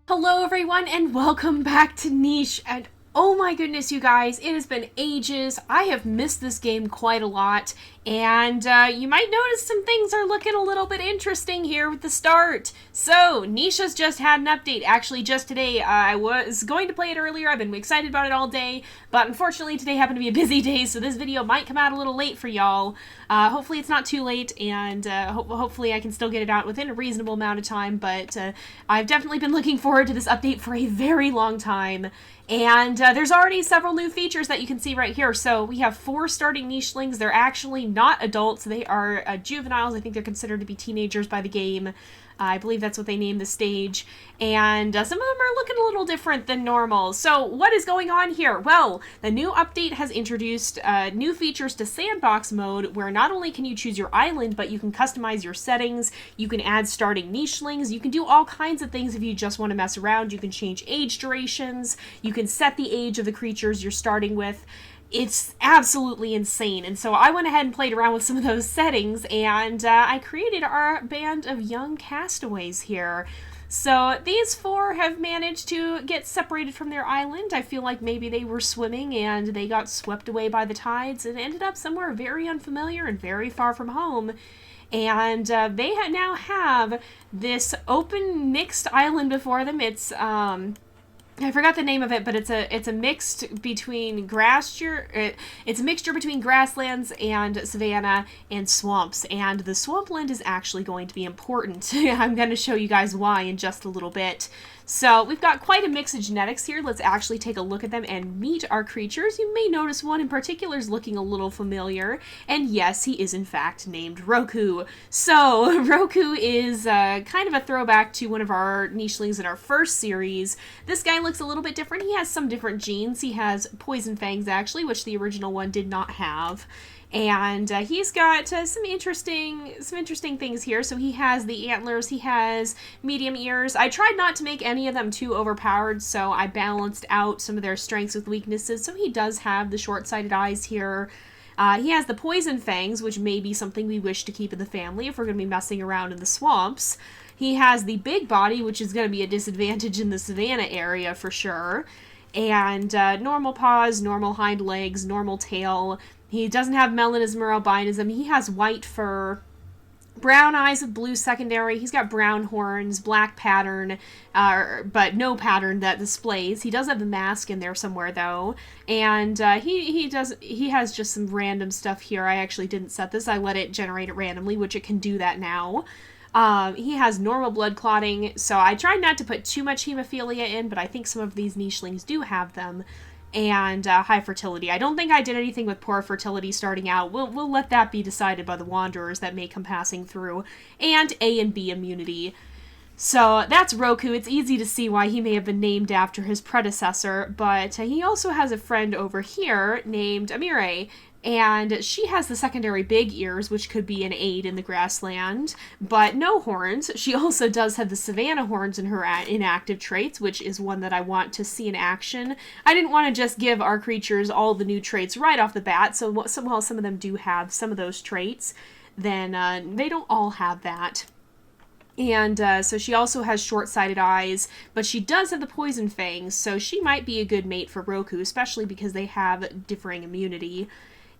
Hello everyone and welcome back to Niche, and oh my goodness you guys, it has been ages. I have missed this game quite a lot, and you might notice some things are looking a little bit interesting here with the start. So, Niche has just had an update, actually just today. I was going to play it earlier, I've been excited about it all day, but unfortunately today happened to be a busy day, so this video might come out a little late for y'all. Hopefully it's not too late, and hopefully I can still get it out within a reasonable amount of time, but I've definitely been looking forward to this update for a very long time. And there's already several new features that you can see right here. So we have 4 starting nichelings. They're actually not adults. They are juveniles. I think they're considered to be teenagers by the game. I believe that's what they named the stage. And some of them are looking a little different than normal. So what is going on here? Well, the new update has introduced new features to Sandbox Mode, where not only can you choose your island, but you can customize your settings. You can add starting nichelings. You can do all kinds of things if you just want to mess around. You can change age durations. You can set the age of the creatures you're starting with. It's absolutely insane, and so I went ahead and played around with some of those settings, and I created our band of young castaways here. So these 4 have managed to get separated from their island. I feel like maybe they were swimming and they got swept away by the tides and ended up somewhere very unfamiliar and very far from home. And they now have this open mixed island before them. It's I forgot the name of it, but it's a mixed between it's a mixture between grasslands and savanna and swamps, and the swampland is actually going to be important. I'm going to show you guys why in just a little bit. So we've got quite a mix of genetics here. Let's actually take a look at them and meet our creatures. You may notice one in particular is looking a little familiar, and yes, he is in fact named Roku. So Roku is kind of a throwback to one of our nichelings in our first series. This guy looks a little bit different. He has some different genes. He has poison fangs actually, which the original one did not have. And he's got some interesting things here. So he has the antlers, he has medium ears. I tried not to make any of them too overpowered, so I balanced out some of their strengths with weaknesses. So he does have the short-sighted eyes here. He has the poison fangs, which may be something we wish to keep in the family if we're going to be messing around in the swamps. He has the big body, which is going to be a disadvantage in the savanna area for sure. And normal paws, normal hind legs, normal tail. He doesn't have melanism or albinism. He has white fur, brown eyes with blue secondary. He's got brown horns, black pattern, but no pattern that displays. He does have the mask in there somewhere though, and he has just some random stuff here. I actually didn't set this. I let it generate it randomly, which it can do that now. He has normal blood clotting, so I tried not to put too much hemophilia in, but I think some of these nichelings do have them. And high fertility. I don't think I did anything with poor fertility starting out. We'll let that be decided by the wanderers that may come passing through. And A and B immunity. So that's Roku. It's easy to see why he may have been named after his predecessor, but he also has a friend over here named Amire, and she has the secondary big ears, which could be an aid in the grassland, but no horns. She also does have the savanna horns in her inactive traits, which is one that I want to see in action. I didn't want to just give our creatures all the new traits right off the bat, so while some of them do have some of those traits, then they don't all have that. And so she also has short-sighted eyes, but she does have the poison fangs, so she might be a good mate for Roku, especially because they have differing immunity.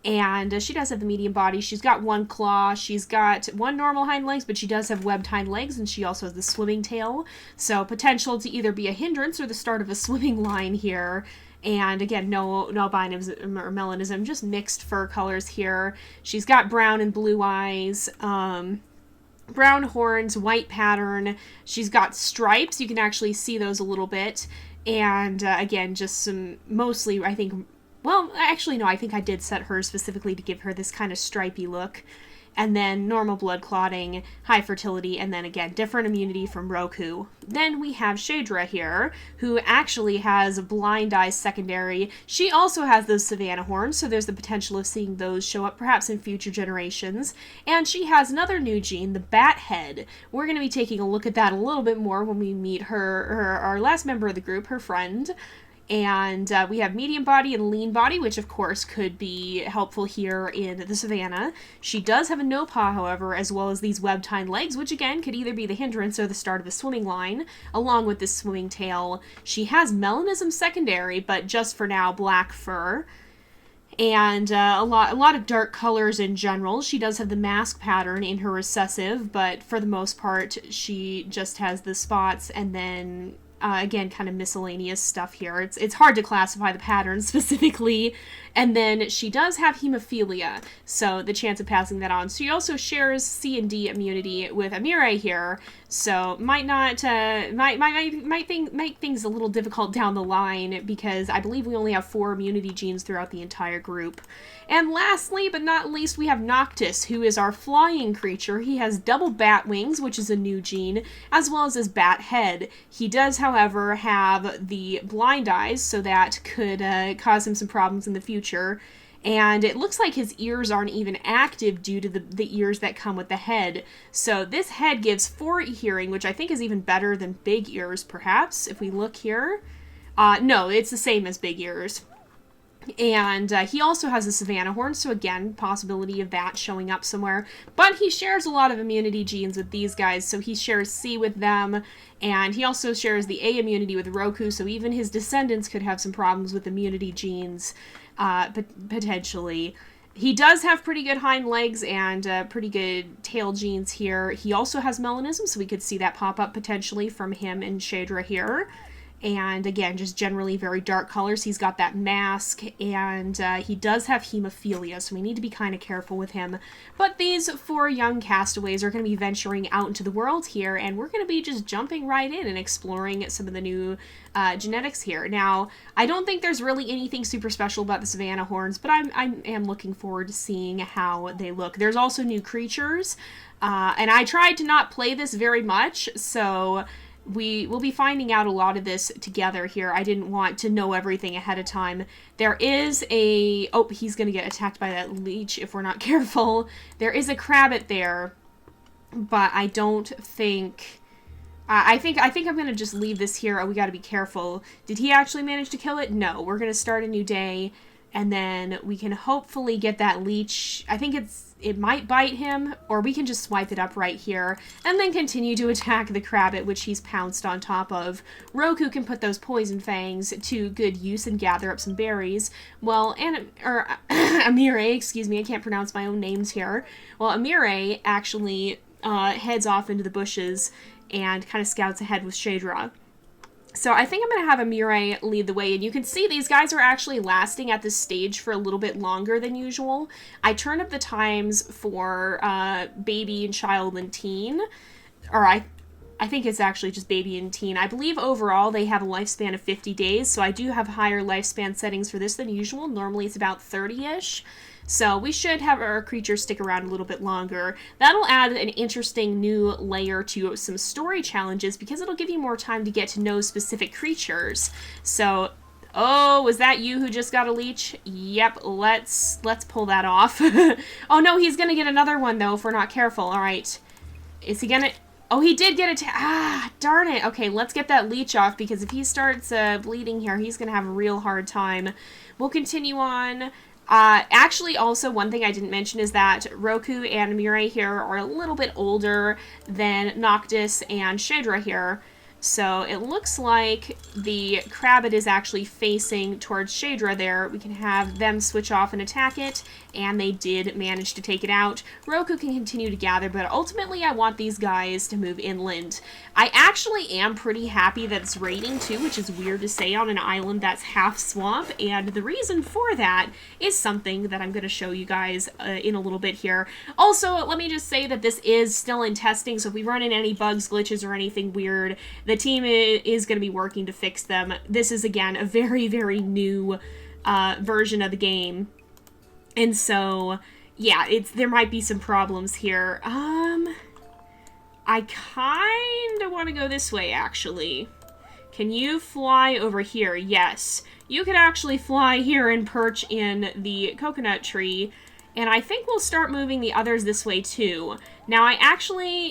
And she does have the medium body. She's got 1 claw. She's got 1 normal hind legs, but she does have webbed hind legs, and she also has the swimming tail. So potential to either be a hindrance or the start of a swimming line here. And again, no albinism or melanism, just mixed fur colors here. She's got brown and blue eyes. Brown horns, white pattern. She's got stripes. You can actually see those a little bit. And again, just some, mostly, I think, well, actually, no, I think I did set her specifically to give her this kind of stripy look. And then normal blood clotting, high fertility, and then again, different immunity from Roku. Then we have Shudra here, who actually has blind eyes secondary. She also has those savanna horns, so there's the potential of seeing those show up perhaps in future generations. And she has another new gene, the bat head. We're going to be taking a look at that a little bit more when we meet our last member of the group, her friend. And we have medium body and lean body, which of course could be helpful here in the savannah. She does have a no paw, however, as well as these web-tined legs, which again could either be the hindrance or the start of the swimming line, along with this swimming tail. She has melanism secondary, but just for now, black fur. And a lot of dark colors in general. She does have the mask pattern in her recessive, but for the most part, she just has the spots and then again, kind of miscellaneous stuff here. It's hard to classify the pattern specifically. And then she does have hemophilia, so the chance of passing that on. She also shares C and D immunity with Amire here, so might not make things a little difficult down the line, because I believe we only have 4 immunity genes throughout the entire group. And lastly, but not least, we have Noctus, who is our flying creature. He has double bat wings, which is a new gene, as well as his bat head. He does, however, have the blind eyes, so that could cause him some problems in the future. And it looks like his ears aren't even active due to the ears that come with the head. So this head gives 4 hearing, which I think is even better than big ears, perhaps, if we look here. No, it's the same as big ears. And he also has a Savannah horn, so again, possibility of that showing up somewhere. But he shares a lot of immunity genes with these guys, so he shares C with them, and he also shares the A immunity with Roku, so even his descendants could have some problems with immunity genes, potentially. He does have pretty good hind legs and pretty good tail genes here. He also has melanism, so we could see that pop up potentially from him and Shudra here. And again, just generally very dark colors. He's got that mask, and he does have hemophilia, so we need to be kind of careful with him. But these 4 young castaways are going to be venturing out into the world here, and we're going to be just jumping right in and exploring some of the new genetics here. Now, I don't think there's really anything super special about the Savannah horns, but I am looking forward to seeing how they look. There's also new creatures, and I tried to not play this very much, so we will be finding out a lot of this together here. I didn't want to know everything ahead of time. There is a... Oh, he's going to get attacked by that leech if we're not careful. There is a crabbit there, but I don't think... I think I'm going to just leave this here. Oh, we got to be careful. Did he actually manage to kill it? No. We're going to start a new day, and then we can hopefully get that leech. I think it might bite him, or we can just swipe it up right here, and then continue to attack the crabbit, which he's pounced on top of. Roku can put those poison fangs to good use and gather up some berries. Well, Amire, excuse me, I can't pronounce my own names here. Well, Amire actually heads off into the bushes and kind of scouts ahead with Shudra. So I think I'm going to have Amire lead the way, and you can see these guys are actually lasting at this stage for a little bit longer than usual. I turned up the times for baby and child and teen, or I think it's actually just baby and teen. I believe overall they have a lifespan of 50 days, so I do have higher lifespan settings for this than usual. Normally it's about 30-ish. So we should have our creatures stick around a little bit longer. That'll add an interesting new layer to some story challenges, because it'll give you more time to get to know specific creatures. So, oh, was that you who just got a leech? Yep, let's pull that off. Oh no, he's gonna get another one though if we're not careful. All right, is he gonna... Oh, he did get darn it. Okay, let's get that leech off, because if he starts bleeding here, he's gonna have a real hard time. We'll continue on. Actually, also, one thing I didn't mention is that Roku and Amire here are a little bit older than Noctus and Shudra here. So it looks like the crabbit is actually facing towards Shudra there. We can have them switch off and attack it, and they did manage to take it out. Roku can continue to gather, but ultimately I want these guys to move inland. I actually am pretty happy that it's raining too, which is weird to say on an island that's half swamp, and the reason for that is something that I'm going to show you guys in a little bit here. Also, let me just say that this is still in testing, so if we run into any bugs, glitches, or anything weird, the team is going to be working to fix them. This is, again, a very, very new version of the game. And so, yeah, there might be some problems here. I kind of want to go this way, actually. Can you fly over here? Yes. You can actually fly here and perch in the coconut tree. And I think we'll start moving the others this way too. Now,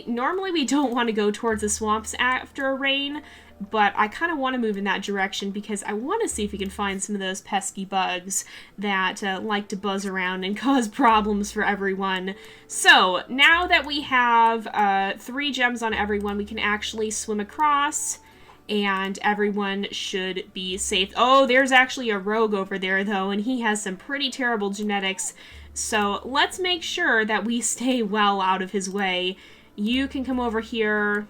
normally we don't want to go towards the swamps after a rain, but I kind of want to move in that direction because I want to see if we can find some of those pesky bugs that like to buzz around and cause problems for everyone. So now that we have 3 gems on everyone, we can actually swim across and everyone should be safe. Oh, there's actually a rogue over there though, and he has some pretty terrible genetics. So let's make sure that we stay well out of his way. You can come over here.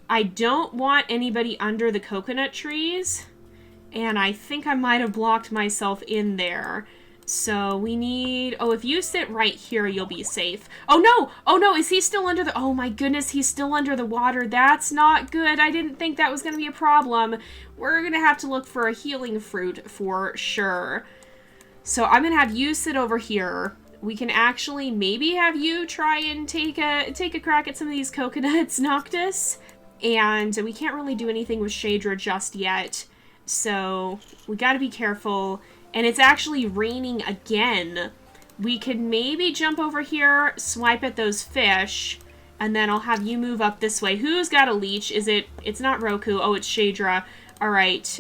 I don't want anybody under the coconut trees. And I think I might have blocked myself in there. So we need... Oh, if you sit right here, you'll be safe. Oh, no! Oh, no! Is he still under the... Oh, my goodness, he's still under the water. That's not good. I didn't think that was going to be a problem. We're going to have to look for a healing fruit for sure. So I'm going to have you sit over here. We can actually maybe have you try and take a crack at some of these coconuts, Noctus. And we can't really do anything with Shudra just yet. So we got to be careful. And it's actually raining again. We could maybe jump over here, swipe at those fish, and then I'll have you move up this way. Who's got a leech? It's not Roku. Oh, it's Shudra. All right.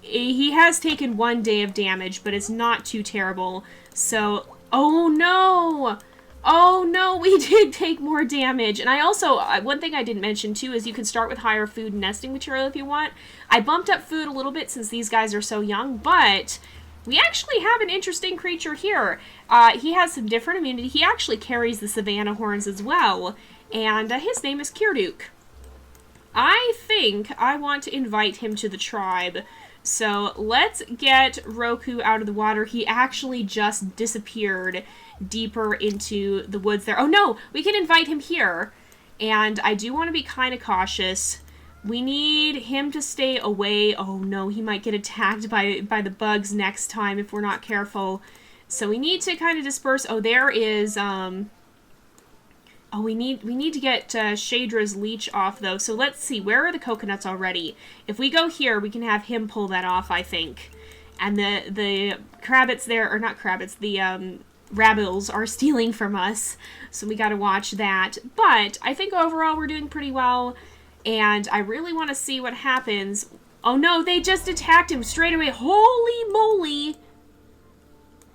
He has taken 1 day of damage, but it's not too terrible. So, oh no! Oh no, we did take more damage. And I also, one thing I didn't mention too is you can start with higher food and nesting material if you want. I bumped up food a little bit since these guys are so young, but we actually have an interesting creature here. He has some different immunity. He actually carries the Savannah horns as well, and his name is Kirduk. I think I want to invite him to the tribe. So let's get Roku out of the water. He actually just disappeared deeper into the woods there. Oh no, we can invite him here. And I do want to be kind of cautious. We need him to stay away. Oh no, he might get attacked by the bugs next time if we're not careful. So we need to kind of disperse. Oh, there is, oh, we need to get Shadra's leech off, though. So let's see. Where are the coconuts already? If we go here, we can have him pull that off, I think. And the crabbits there, or not crabbits, the rabbles are stealing from us. So we got to watch that. But I think overall we're doing pretty well. And I really want to see what happens. Oh no, they just attacked him straight away. Holy moly.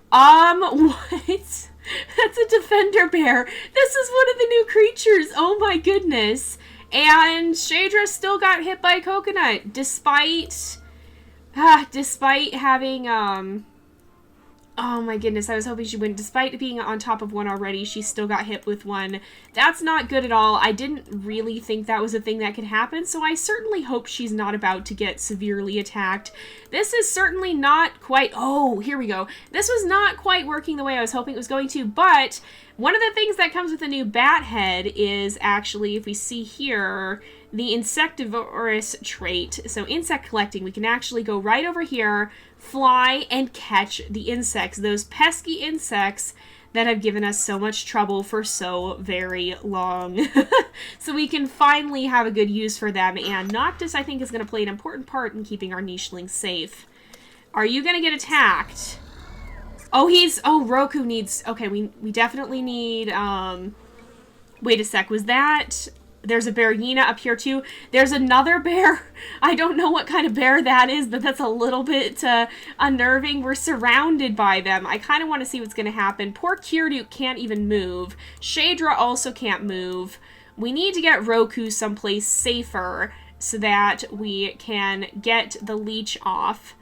What? That's a defender bear. This is one of the new creatures. Oh my goodness. And Shudra still got hit by a coconut despite having oh my goodness, I was hoping she wouldn't. Despite being on top of one already, she still got hit with one. That's not good at all. I didn't really think that was a thing that could happen, so I certainly hope she's not about to get severely attacked. This is certainly not quite... Oh, here we go. This was not quite working the way I was hoping it was going to, but one of the things that comes with the new bat head is actually, if we see here, the insectivorous trait. So insect collecting, we can actually go right over here, fly, and catch the insects. Those pesky insects that have given us so much trouble for so very long. So we can finally have a good use for them. And Noctis, I think, is going to play an important part in keeping our nichelings safe. Are you going to get attacked? Oh, oh, Roku needs... Okay, we definitely need... Wait a sec, was that... There's a bearina up here too. There's another bear. I don't know what kind of bear that is, but that's a little bit unnerving. We're surrounded by them. I kind of want to see what's going to happen. Poor Kirduk can't even move. Shudra also can't move. We need to get Roku someplace safer so that we can get the leech off.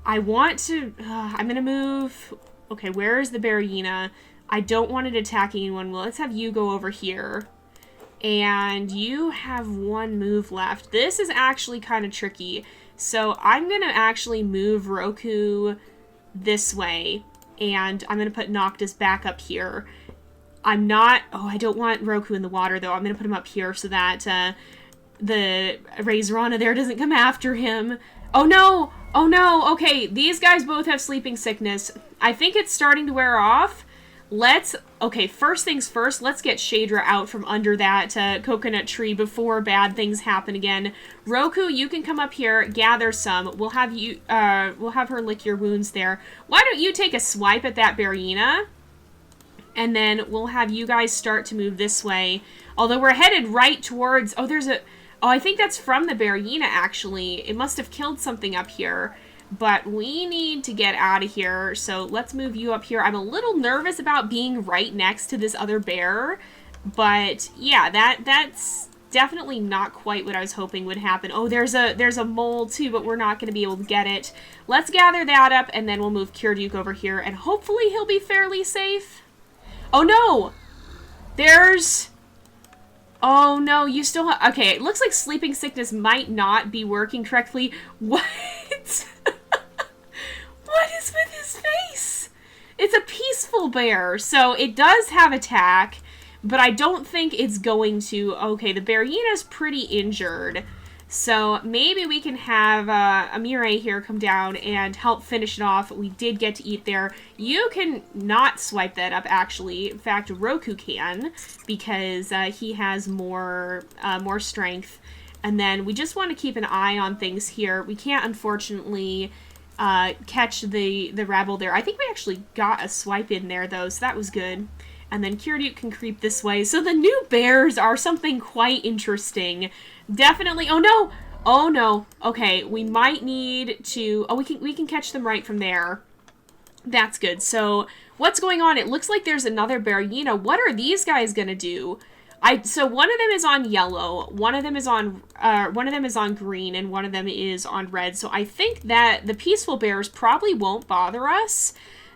I want to... I'm going to move... Okay, where is the bearina? I don't want it attacking anyone. Well, let's have you go over here. And you have 1 move left. This is actually kind of tricky. So I'm going to actually move Roku this way. And I'm going to put Noctis back up here. I'm not... Oh, I don't want Roku in the water, though. I'm going to put him up here so that the Razorana there doesn't come after him. Oh, no! Oh, no! Okay, these guys both have sleeping sickness. I think it's starting to wear off. Okay, first things first, let's get Shudra out from under that coconut tree before bad things happen again. Roku, you can come up here, gather some. We'll have her lick your wounds there. Why don't you take a swipe at that bearina? And then we'll have you guys start to move this way. Although we're headed right towards... Oh, there's a... Oh, I think that's from the bear hyena, actually. It must have killed something up here. But we need to get out of here, so let's move you up here. I'm a little nervous about being right next to this other bear. But, yeah, that's definitely not quite what I was hoping would happen. Oh, there's a mole, too, but we're not going to be able to get it. Let's gather that up, and then we'll move Kirduke over here, and hopefully he'll be fairly safe. Oh, no! There's... Oh, no, you still have... Okay, it looks like sleeping sickness might not be working correctly. What? What is with his face? It's a peaceful bear, so it does have attack, but I don't think it's going to... Okay, the bear hyena's pretty injured, so maybe we can have Amire here come down and help finish it off. We did get to eat there. You can not swipe that up, actually. In fact, Roku can, because he has more strength. And then we just want to keep an eye on things here. We can't, unfortunately... catch the rabble there. I think we actually got a swipe in there, though, so that was good. And then Kirduke can creep this way. So the new bears are something quite interesting. Definitely. Oh, no! Oh, no. Okay, we might need to... Oh, we can catch them right from there. That's good. So, what's going on? It looks like there's another bear. What are these guys gonna do? So one of them is on yellow, one of them is on green, and one of them is on red. So I think that the peaceful bears probably won't bother us.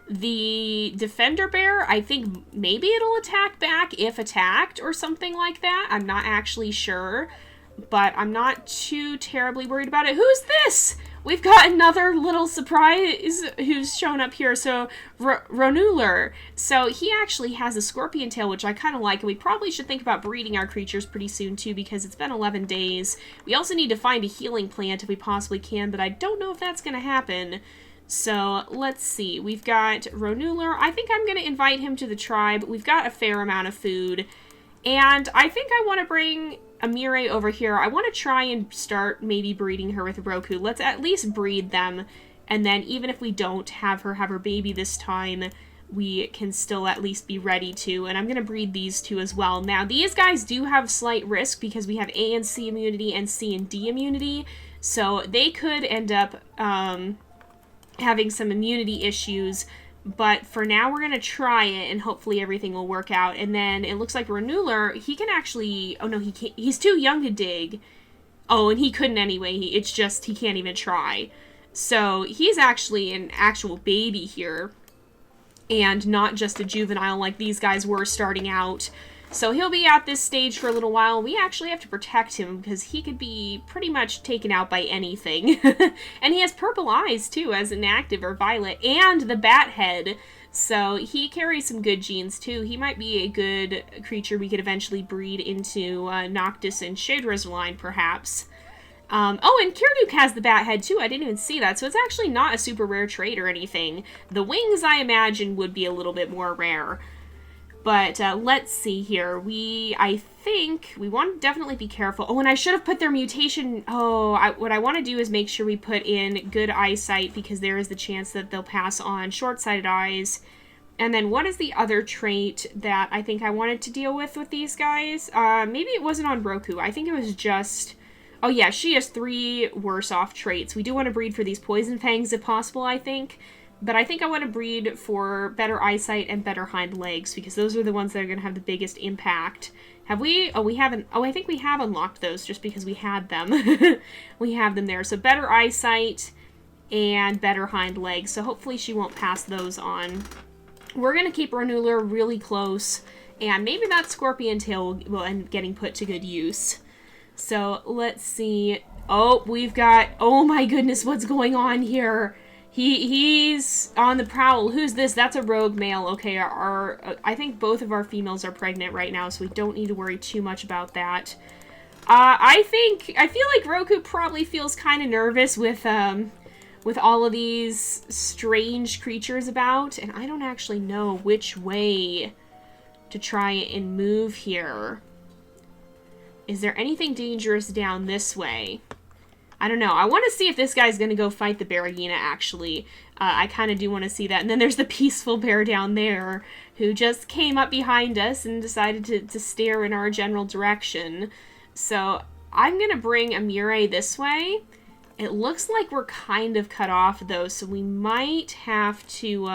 The defender bear, I think maybe it'll attack back if attacked or something like that. I'm not actually sure, but I'm not too terribly worried about it. Who's this? We've got another little surprise who's shown up here. So, Ronuler. So, he actually has a scorpion tail, which I kind of like. And we probably should think about breeding our creatures pretty soon, too, because it's been 11 days. We also need to find a healing plant if we possibly can, but I don't know if that's going to happen. So, let's see. We've got Ronuler. I think I'm going to invite him to the tribe. We've got a fair amount of food. And I think I want to bring Amire over here. I want to try and start maybe breeding her with Roku. Let's at least breed them. And then even if we don't have her baby this time, we can still at least be ready to. And I'm going to breed these two as well. Now, these guys do have slight risk because we have A and C immunity and C and D immunity. So they could end up having some immunity issues. But for now, we're going to try it, and hopefully everything will work out. And then it looks like Renuler, he can actually... Oh, no, he can't. He's too young to dig. Oh, and he couldn't anyway. It's just he can't even try. So he's actually an actual baby here, and not just a juvenile like these guys were starting out. So he'll be at this stage for a little while. We actually have to protect him because he could be pretty much taken out by anything. And he has purple eyes, too, as inactive or violet, and the bat head. So he carries some good genes, too. He might be a good creature we could eventually breed into Noctus and Shudra's line, perhaps. Oh, and Kirduke has the bat head, too. I didn't even see that. So it's actually not a super rare trait or anything. The wings, I imagine, would be a little bit more rare. But let's see here. I think we want to definitely be careful. Oh, and I should have put their mutation. Oh, what I want to do is make sure we put in good eyesight because there is the chance that they'll pass on short-sighted eyes. And then what is the other trait that I think I wanted to deal with these guys? Maybe it wasn't on Roku. I think it was just... Oh, yeah, she has 3 worse-off traits. We do want to breed for these poison fangs if possible, I think. But I think I want to breed for better eyesight and better hind legs, because those are the ones that are going to have the biggest impact. Have we? Oh, we haven't. Oh, I think we have unlocked those just because we had them. We have them there. So better eyesight and better hind legs. So hopefully she won't pass those on. We're going to keep Renuler really close, and maybe that scorpion tail will end up getting put to good use. So let's see. Oh, we've got... Oh my goodness, what's going on here? He's on the prowl. Who's this? That's a rogue male. Okay, I think both of our females are pregnant right now, so we don't need to worry too much about that. I feel like Roku probably feels kind of nervous with all of these strange creatures about, and I don't actually know which way to try and move here. Is there anything dangerous down this way? I don't know. I want to see if this guy's going to go fight the bear hyena, actually. I kind of do want to see that. And then there's the peaceful bear down there who just came up behind us and decided to stare in our general direction. So I'm going to bring Amire this way. It looks like we're kind of cut off, though, so we might have to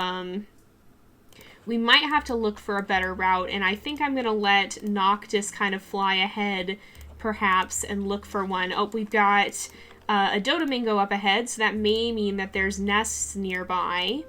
look for a better route, and I think I'm going to let Noctis kind of fly ahead, perhaps, and look for one. Oh, we've got a Dodomingo up ahead, so that may mean that there's nests nearby,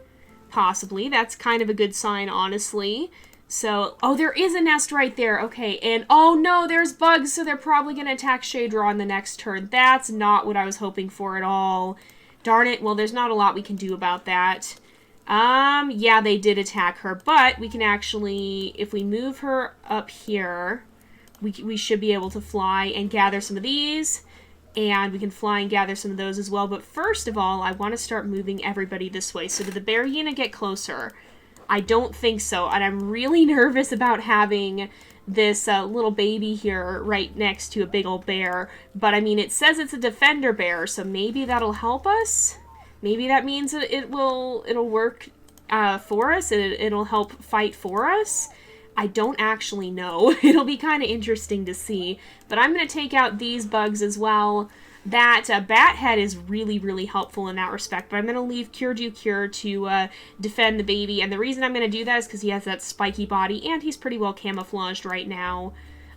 possibly. That's kind of a good sign, honestly. So, oh, there is a nest right there. Okay, and oh no, there's bugs, so they're probably going to attack Shudra on the next turn. That's not what I was hoping for at all. Darn it. Well, there's not a lot we can do about that. Yeah, they did attack her, but we can actually, if we move her up here, we should be able to fly and gather some of these, and we can fly and gather some of those as well. But first of all, I want to start moving everybody this way. So did the bear hyena get closer? I don't think so, and I'm really nervous about having this little baby here right next to a big old bear. But I mean, it says it's a defender bear, so maybe that'll help us. Maybe that means it'll work for us. It'll help fight for us. I don't actually know. It'll be kind of interesting to see. But I'm going to take out these bugs as well. That bat head is really, really helpful in that respect. But I'm going to leave Cure Do Cure to defend the baby. And the reason I'm going to do that is because he has that spiky body, and he's pretty well camouflaged right now.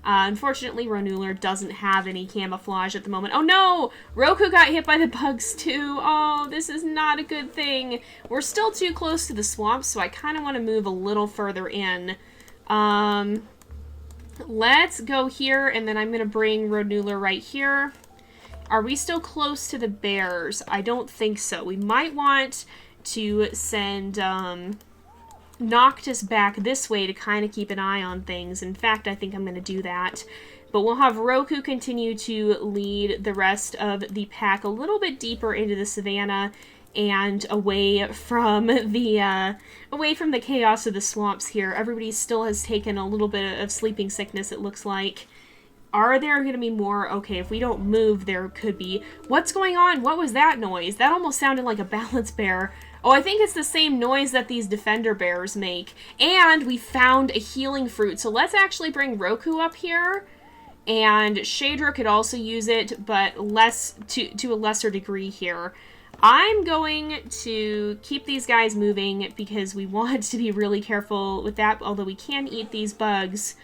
Unfortunately, Ronular doesn't have any camouflage at the moment. Oh no! Roku got hit by the bugs too. Oh, this is not a good thing. We're still too close to the swamp, so I kind of want to move a little further in. Let's go here, and then I'm going to bring Ronular right here. Are we still close to the bears? I don't think so. We might want to send Noctis back this way to kind of keep an eye on things. In fact, I think I'm going to do that. But we'll have Roku continue to lead the rest of the pack a little bit deeper into the savannah and away from the chaos of the swamps here. Everybody still has taken a little bit of sleeping sickness, it looks like. Are there going to be more? Okay, if we don't move, there could be. What's going on? What was that noise? That almost sounded like a balance bear. Oh, I think it's the same noise that these defender bears make. And we found a healing fruit. So let's actually bring Roku up here. And Shudra could also use it, but less to a lesser degree here. I'm going to keep these guys moving because we want to be really careful with that, although we can eat these bugs.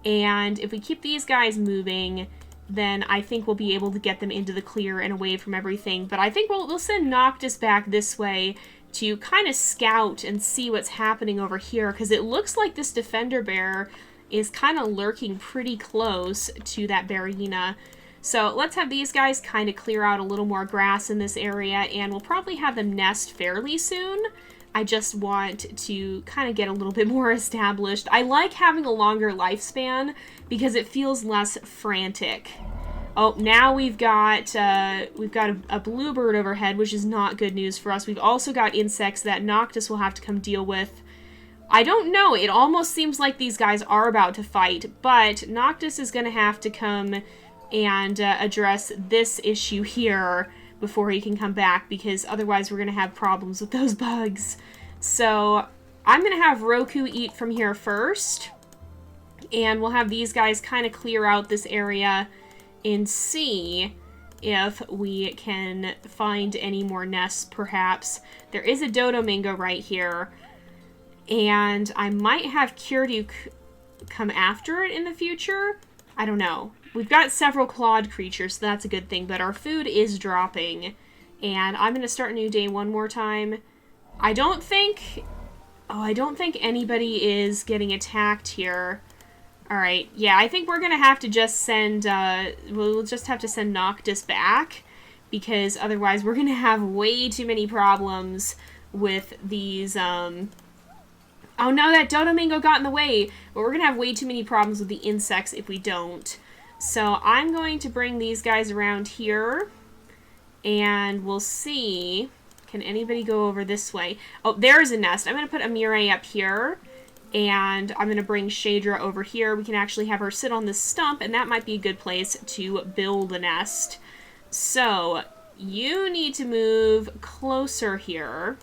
And if we keep these guys moving, then I think we'll be able to get them into the clear and away from everything. But I think we'll send Noctis back this way to kind of scout and see what's happening over here, because it looks like this defender bear is kind of lurking pretty close to that bear hyena. So let's have these guys kind of clear out a little more grass in this area, and we'll probably have them nest fairly soon. I just want to kind of get a little bit more established. I like having a longer lifespan because it feels less frantic. Oh, now we've got a bluebird overhead, which is not good news for us. We've also got insects that Noctis will have to come deal with. I don't know. It almost seems like these guys are about to fight, but Noctis is going to have to come and address this issue here before he can come back, because otherwise we're going to have problems with those bugs. So I'm going to have Roku eat from here first, and we'll have these guys kind of clear out this area and see if we can find any more nests, perhaps. There is a Dodomingo right here, and I might have Kiryu come after it in the future. I don't know. We've got several clawed creatures, so that's a good thing, but our food is dropping. And I'm going to start a new day one more time. I don't think anybody is getting attacked here. Alright, yeah, I think we're going to have to just send, we'll just have to send Noctis back, because otherwise we're going to have way too many problems with these, oh no, that Dodomingo got in the way, but we're going to have way too many problems with the insects if we don't. So I'm going to bring these guys around here, and we'll see. Can anybody go over this way? Oh, there's a nest. I'm going to put Amire up here, and I'm going to bring Shudra over here. We can actually have her sit on this stump, and that might be a good place to build a nest. So you need to move closer here.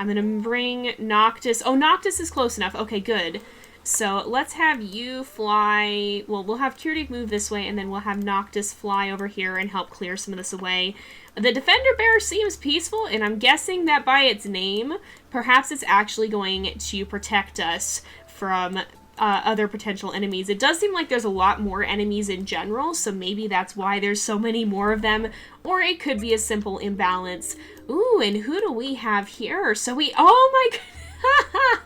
I'm going to bring Noctis. Oh, Noctis is close enough. Okay, good. So let's have you fly. Well, we'll have Kirdik move this way, and then we'll have Noctis fly over here and help clear some of this away. The Defender Bear seems peaceful, and I'm guessing that by its name, perhaps it's actually going to protect us from other potential enemies. It does seem like there's a lot more enemies in general, so maybe that's why there's so many more of them, or it could be a simple imbalance. Ooh, and who do we have here? So oh my god.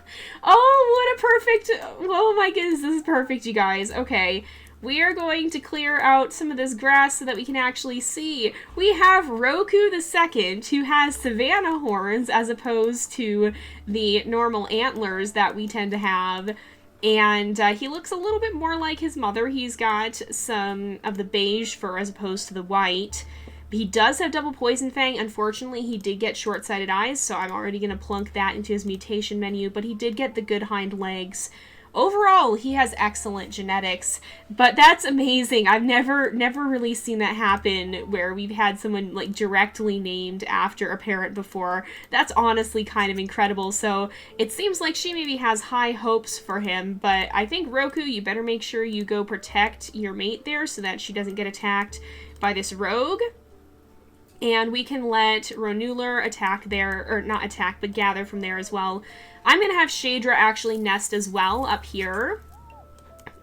Oh, what a perfect, oh my goodness, this is perfect, you guys. Okay, we are going to clear out some of this grass so that we can actually see. We have Roku the Second, who has savanna horns as opposed to the normal antlers that we tend to have. And he looks a little bit more like his mother. He's got some of the beige fur as opposed to the white. He does have double poison fang. Unfortunately, he did get short-sighted eyes, so I'm already going to plunk that into his mutation menu, but he did get the good hind legs. Overall, he has excellent genetics, but that's amazing. I've never really seen that happen where we've had someone like directly named after a parent before. That's honestly kind of incredible. So it seems like she maybe has high hopes for him, but I think Roku, you better make sure you go protect your mate there so that she doesn't get attacked by this rogue. And we can let Ronular attack there, or not attack, but gather from there as well. I'm going to have Shudra actually nest as well up here.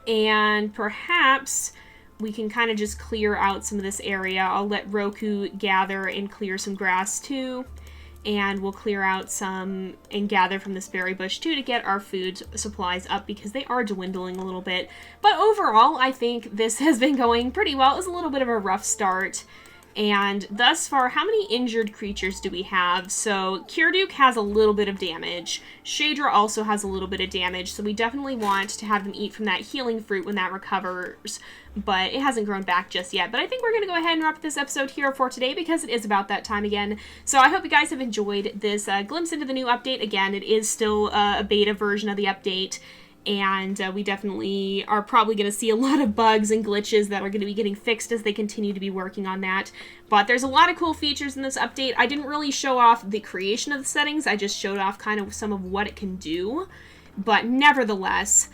And perhaps we can kind of just clear out some of this area. I'll let Roku gather and clear some grass too. And we'll clear out some and gather from this berry bush too to get our food supplies up because they are dwindling a little bit. But overall, I think this has been going pretty well. It was a little bit of a rough start. And thus far, how many injured creatures do we have? So Kirdik has a little bit of damage. Shudra also has a little bit of damage, so we definitely want to have them eat from that healing fruit when that recovers. But it hasn't grown back just yet. But I think we're going to go ahead and wrap up this episode here for today because it is about that time again. So I hope you guys have enjoyed this glimpse into the new update. Again, it is still a beta version of the update. And we definitely are probably going to see a lot of bugs and glitches that are going to be getting fixed as they continue to be working on that. But there's a lot of cool features in this update. I didn't really show off the creation of the settings. I just showed off kind of some of what it can do. But nevertheless,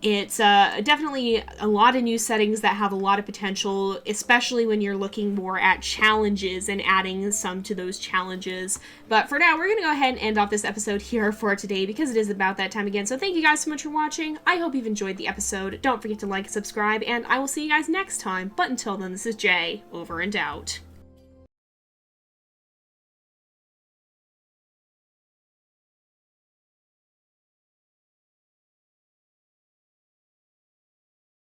it's definitely a lot of new settings that have a lot of potential, especially when you're looking more at challenges and adding some to those challenges. But for now, we're going to go ahead and end off this episode here for today because it is about that time again. So thank you guys so much for watching. I hope you've enjoyed the episode. Don't forget to like and subscribe, and I will see you guys next time. But until then, this is Jay, over and out.